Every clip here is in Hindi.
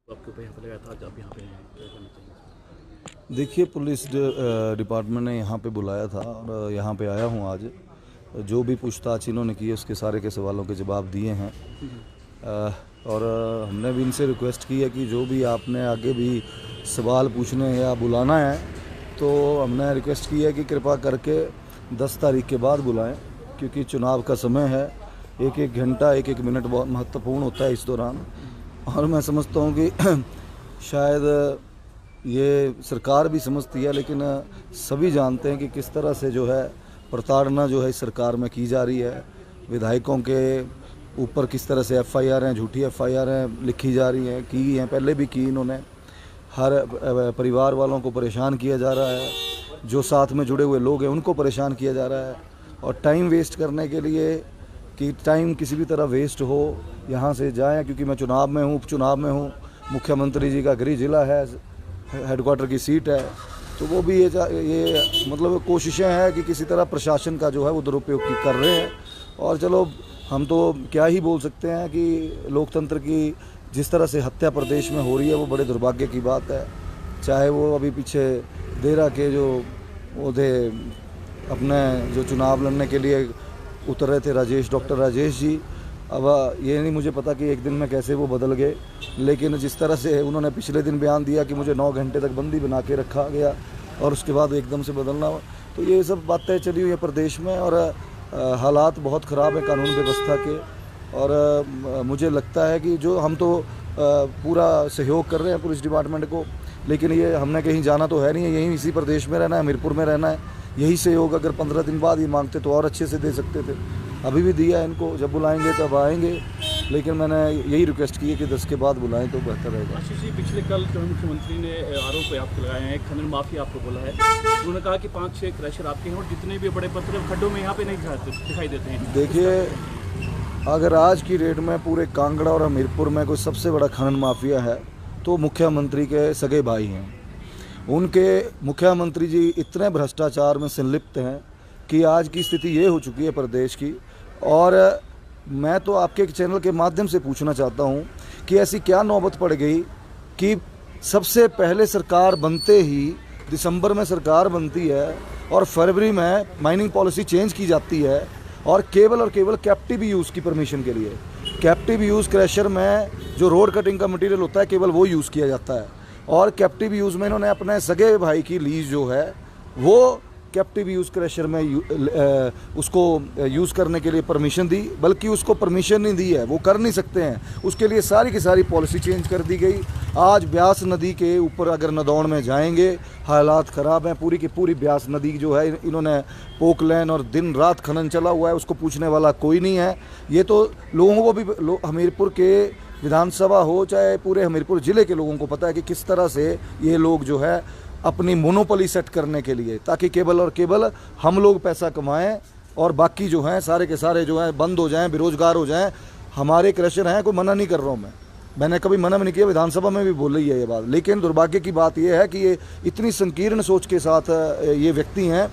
आपके ऊपर यहाँ पे लगाया था, आज आप यहाँ पे हैं, क्या कहना चाहिए? देखिए, पुलिस डिपार्टमेंट ने यहाँ पे बुलाया था और यहाँ पे आया हूँ आज। जो भी पूछताछ इन्होंने की है उसके सारे के सवालों के जवाब दिए हैं। और हमने भी इनसे रिक्वेस्ट की है कि जो भी आपने आगे भी सवाल पूछने या बुलाना है तो हमने रिक्वेस्ट की है कि कृपा करके 10 तारीख के बाद बुलाएं, क्योंकि चुनाव का समय है। एक एक घंटा, एक एक मिनट बहुत महत्वपूर्ण होता है इस दौरान। और मैं समझता हूँ कि शायद ये सरकार भी समझती है, लेकिन सभी जानते हैं कि किस तरह से जो है प्रताड़ना जो है इस सरकार में की जा रही है। विधायकों के ऊपर किस तरह से एफआईआर हैं, झूठी एफआईआर हैं लिखी जा रही हैं, की हैं, पहले भी की इन्होंने। हर परिवार वालों को परेशान किया जा रहा है, जो साथ में जुड़े हुए लोग हैं उनको परेशान किया जा रहा है। और टाइम वेस्ट करने के लिए कि टाइम किसी भी तरह वेस्ट हो, यहाँ से जाएं, क्योंकि मैं चुनाव में हूँ, उपचुनाव में हूँ। मुख्यमंत्री जी का गृह जिला है, हेडक्वार्टर की सीट है, तो वो भी ये मतलब कोशिशें हैं कि किसी तरह प्रशासन का जो है वो दुरुपयोग कर रहे हैं। और चलो, हम तो क्या ही बोल सकते हैं कि लोकतंत्र की जिस तरह से हत्या प्रदेश में हो रही है वो बड़े दुर्भाग्य की बात है। चाहे वो अभी पीछे देरा के जो वो थे, अपने जो चुनाव लड़ने के लिए उतर रहे थे डॉक्टर राजेश जी, अब ये नहीं मुझे पता कि एक दिन में कैसे वो बदल गए, लेकिन जिस तरह से उन्होंने पिछले दिन बयान दिया कि मुझे 9 घंटे तक बंदी बना के रखा गया और उसके बाद एकदम से बदलना, तो ये सब बातें चली हुई है प्रदेश में। और हालात बहुत ख़राब है कानून व्यवस्था के। और मुझे लगता है कि जो हम तो पूरा सहयोग कर रहे हैं पुलिस डिपार्टमेंट को, लेकिन ये हमने कहीं जाना तो है नहीं है, यहीं इसी प्रदेश में रहना है, हमीरपुर में रहना है। यही सहयोग अगर 15 दिन बाद ही मांगते तो और अच्छे से दे सकते थे। अभी भी दिया है इनको, जब बुलाएंगे तब आएंगे, लेकिन मैंने यही रिक्वेस्ट की है कि 10 के बाद बुलाएं तो बेहतर रहेगा। आशीष जी, पिछले कल मुख्यमंत्री ने आरोप आपको लगाए हैं, खनन माफिया आपको बोला है। उन्होंने कहा कि 5-6 क्रशर आपके हैं और जितने भी बड़े पत्थर खड्डों में यहाँ पे नहीं दिखाई देते हैं। देखिए, अगर आज की डेट में पूरे कांगड़ा और हमीरपुर में कोई सबसे बड़ा खनन माफिया है तो मुख्यमंत्री के सगे भाई हैं। उनके मुख्यमंत्री जी इतने भ्रष्टाचार में संलिप्त हैं कि आज की स्थिति ये हो चुकी है प्रदेश की। और मैं तो आपके चैनल के माध्यम से पूछना चाहता हूँ कि ऐसी क्या नौबत पड़ गई कि सबसे पहले सरकार बनते ही, दिसंबर में सरकार बनती है और फरवरी में माइनिंग पॉलिसी चेंज की जाती है और केवल कैप्टिव यूज़ की परमिशन के लिए, कैप्टिव यूज़ क्रैशर में जो रोड कटिंग का मटेरियल होता है केवल वो यूज़ किया जाता है। और कैप्टिव यूज़ में इन्होंने अपने सगे भाई की लीज जो है वो कैप्टिव यूज़ क्रैशर में उसको यूज़ करने के लिए परमिशन दी, बल्कि उसको परमिशन नहीं दी है, वो कर नहीं सकते हैं। उसके लिए सारी की सारी पॉलिसी चेंज कर दी गई। आज ब्यास नदी के ऊपर अगर नदौड़ में जाएंगे, हालात ख़राब हैं। पूरी की पूरी ब्यास नदी जो है इन्होंने पोकलैन और दिन रात खनन चला हुआ है, उसको पूछने वाला कोई नहीं है। ये तो लोगों को भी, हमीरपुर के विधानसभा हो चाहे पूरे हमीरपुर ज़िले के लोगों को पता है कि किस तरह से ये लोग जो है अपनी मोनोपोली सेट करने के लिए, ताकि केवल और केवल हम लोग पैसा कमाएं और बाकी जो हैं सारे के सारे जो हैं बंद हो जाएं, बेरोजगार हो जाएं। हमारे क्रशर हैं, कोई मना नहीं कर रहा हूं, मैंने कभी मना नहीं किया, विधानसभा में भी बोल रही है ये बात। लेकिन दुर्भाग्य की बात यह है कि ये इतनी संकीर्ण सोच के साथ ये व्यक्ति हैं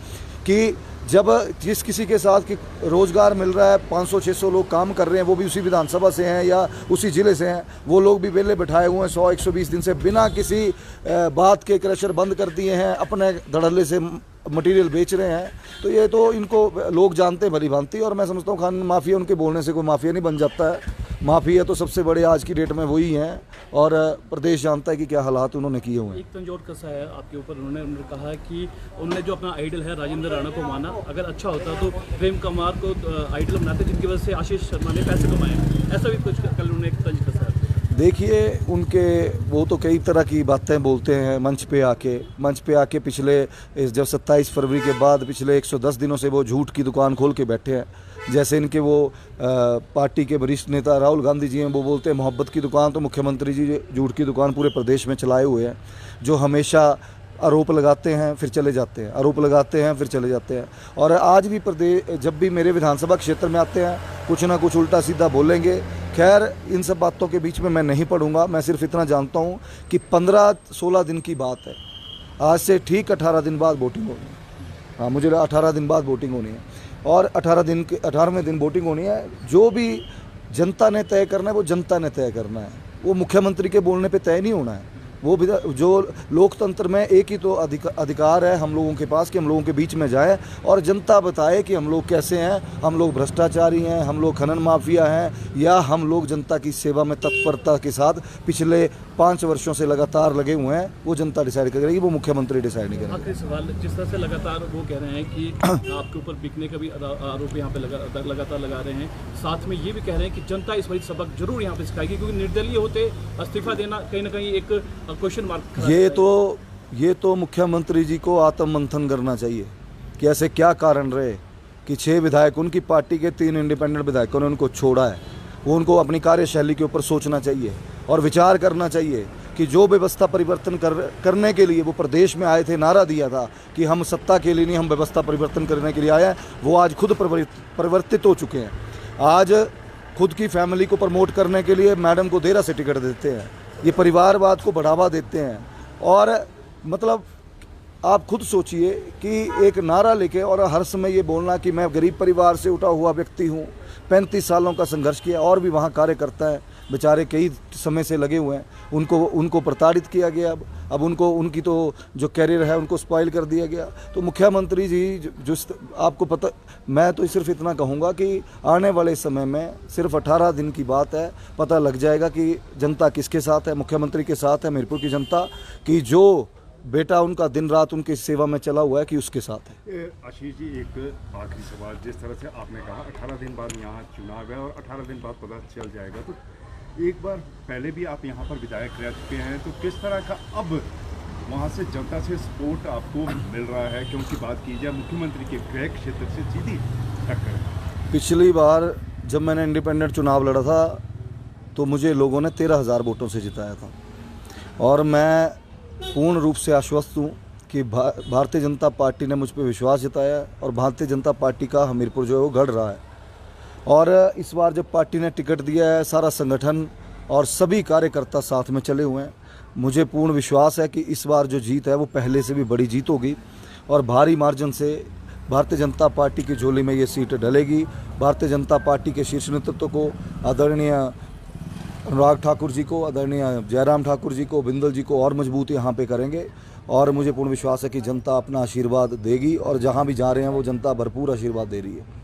कि जब जिस किसी के साथ कि रोज़गार मिल रहा है, 500-600 लोग काम कर रहे हैं, वो भी उसी विधानसभा से हैं या उसी ज़िले से हैं, वो लोग भी वेले बैठाए हुए हैं 100-120 दिन से बिना किसी बात के क्रशर बंद कर दिए हैं, अपने धड़ल्ले से मटेरियल बेच रहे हैं। तो ये तो इनको लोग जानते हैं भली भांति। और मैं समझता हूँ खान माफिया उनके बोलने से कोई माफिया नहीं बन जाता है। माफिया तो सबसे बड़े आज की डेट में वही हैं और प्रदेश जानता है कि क्या हालात उन्होंने किए हुए हैं। एक तंजोर कसा है आपके ऊपर, उन्होंने कहा कि उन्होंने जो अपना आइडल है राजेंद्र राणा को माना, अगर अच्छा होता तो प्रेम कुमार को आइडल बनाते, जिनकी वजह से आशीष शर्मा ने पैसे कमाए। ऐसा भी कुछ कल उन्होंने एक तंज कसा है। देखिए, उनके वो तो कई तरह की बातें बोलते हैं मंच पे आके पिछले जब 27 फरवरी के बाद पिछले 110 दिनों से वो झूठ की दुकान खोल के बैठे हैं। जैसे इनके वो पार्टी के वरिष्ठ नेता राहुल गांधी जी हैं, वो बोलते हैं मोहब्बत की दुकान, तो मुख्यमंत्री जी झूठ की दुकान पूरे प्रदेश में चलाए हुए हैं, जो हमेशा आरोप लगाते हैं फिर चले जाते हैं, आरोप लगाते हैं फिर चले जाते हैं। और आज भी प्रदेश जब भी मेरे विधानसभा क्षेत्र में आते हैं कुछ ना कुछ उल्टा सीधा बोलेंगे। खैर, इन सब बातों के बीच में मैं नहीं पढ़ूंगा। मैं सिर्फ इतना जानता हूं कि 15-16 दिन की बात है, आज से ठीक 18 दिन बाद वोटिंग होनी है। हाँ, मुझे 18 दिन बाद वोटिंग होनी है और 18वें दिन वोटिंग होनी है। जो भी जनता ने तय करना है वो जनता ने तय करना है। वो मुख्यमंत्री के बोलने पे तय नहीं होना है। वो जो लोकतंत्र में एक ही तो अधिकार है हम लोगों के पास कि हम लोगों के बीच में जाए और जनता बताए कि हम लोग कैसे हैं, हम लोग भ्रष्टाचारी हैं, हम लोग खनन माफिया हैं, या हम लोग जनता की सेवा में तत्परता के साथ पिछले 5 वर्षों से लगातार लगे हुए हैं। वो जनता डिसाइड करेगी, वो मुख्यमंत्री डिसाइड नहीं करेगा। आखिरी सवाल, जिस तरह से लगातार वो कह रहे हैं कि आपके ऊपर बिकने का भी आरोप यहाँ पे लगातार लगा रहे हैं, साथ में ये भी कह रहे हैं कि जनता इस बार सबक जरूर यहाँ पे सिखाएगी, क्योंकि निर्दलीय होते इस्तीफा देना कहीं ना कहीं एक क्वेश्चन मार्क। ये तो मुख्यमंत्री जी को आत्ममंथन करना चाहिए कि ऐसे क्या कारण रहे कि 6 विधायक उनकी पार्टी के 3 इंडिपेंडेंट विधायकों ने उनको छोड़ा है। वो उनको अपनी कार्यशैली के ऊपर सोचना चाहिए और विचार करना चाहिए कि जो व्यवस्था परिवर्तन करने के लिए वो प्रदेश में आए थे, नारा दिया था कि हम सत्ता के लिए नहीं, हम व्यवस्था परिवर्तन करने के लिए आए हैं, वो आज खुद परिवर्तित हो चुके हैं। आज खुद की फैमिली को प्रमोट करने के लिए मैडम को देरा से टिकट देते हैं, ये परिवारवाद को बढ़ावा देते हैं। और मतलब आप खुद सोचिए कि एक नारा लेके और हर समय ये बोलना कि मैं गरीब परिवार से उठा हुआ व्यक्ति हूँ, 35 सालों का संघर्ष किया, और भी वहाँ कार्यकर्ता है बेचारे कई समय से लगे हुए हैं, उनको प्रताड़ित किया गया। अब उनकी तो जो कैरियर है उनको स्पॉइल कर दिया गया। तो मुख्यमंत्री जी जो आपको पता, मैं तो सिर्फ इतना कहूँगा कि आने वाले समय में सिर्फ 18 दिन की बात है, पता लग जाएगा कि जनता किसके साथ है। मुख्यमंत्री के साथ है हमीरपुर की जनता, कि जो बेटा उनका दिन रात उनकी सेवा में चला हुआ है कि उसके साथ है। आशीष जी, एक आखिरी सवाल, जिस तरह से आपने कहा 18 दिन बाद यहाँ चुनाव है और 18 दिन बाद पता चल जाएगा, तो एक बार पहले भी आप यहाँ पर विधायक रह चुके हैं, तो किस तरह का अब वहाँ से जनता से सपोर्ट आपको मिल रहा है? क्योंकि बात की जाए मुख्यमंत्री के गृह क्षेत्र से सीधी टक्कर। पिछली बार जब मैंने इंडिपेंडेंट चुनाव लड़ा था तो मुझे लोगों ने 13,000 वोटों से जिताया था, और मैं पूर्ण रूप से आश्वस्त हूँ कि भारतीय जनता पार्टी ने मुझ पर विश्वास जताया और भारतीय जनता पार्टी का हमीरपुर जो है वो गढ़ रहा है। और इस बार जब पार्टी ने टिकट दिया है, सारा संगठन और सभी कार्यकर्ता साथ में चले हुए हैं। मुझे पूर्ण विश्वास है कि इस बार जो जीत है वो पहले से भी बड़ी जीत होगी और भारी मार्जिन से भारतीय जनता पार्टी की झोली में ये सीट डलेगी। भारतीय जनता पार्टी के शीर्ष नेतृत्व को, आदरणीय अनुराग ठाकुर जी को, आदरणीय जयराम ठाकुर जी को, बिंदल जी को और मजबूत यहाँ पे करेंगे। और मुझे पूर्ण विश्वास है कि जनता अपना आशीर्वाद देगी, और जहाँ भी जा रहे हैं वो जनता भरपूर आशीर्वाद दे रही है।